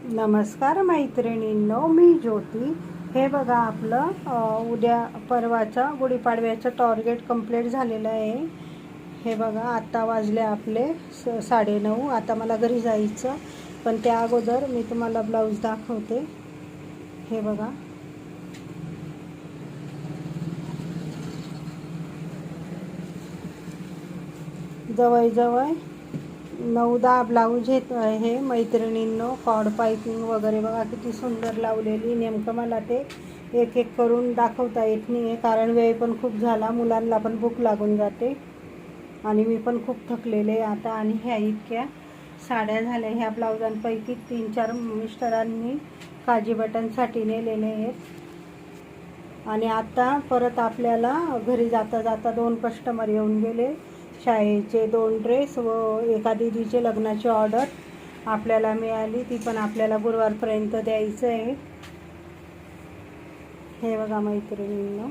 नमस्कार मैत्रिणींनो, मी ज्योती. हे बघा आपलं उद्या परवाचा गुढीपाडव्याचं टार्गेट कंप्लीट झालेलं आहे. हे बघा आता वाजले आपले 9:30. आता मला घरी जायचं, पण त्या अगोदर मी तुम्हाला ब्लाऊज दाखवते. हे बघा, जवळजवळ 9-10 ब्लाऊज हे मैत्रिणींनो. कॉड पायपिंग वगैरे बघा किती सुंदर लावलेली. नेमकं मला ते एक एक करून दाखवता येत नाही आहे, कारण वेळ पण खूप झाला, मुलांना पण भूक लागून जाते आणि मी पण खूप थकलेले आता. आणि ह्या इतक्या साड्या झाल्या. ह्या ब्लाऊजांपैकी 3-4 मिस्टरांनी काजी बटनसाठी नेलेले आहेत. आणि आता परत आपल्याला घरी जाता जाता 2 कस्टमर येऊन गेले. शाळेचे 2 ड्रेस व एका दीदीचे लग्नाची ऑर्डर आपल्याला मिळाली, ती पण आपल्याला गुरुवारपर्यंत द्यायचं आहे. हे बघा मैत्रिणींनो,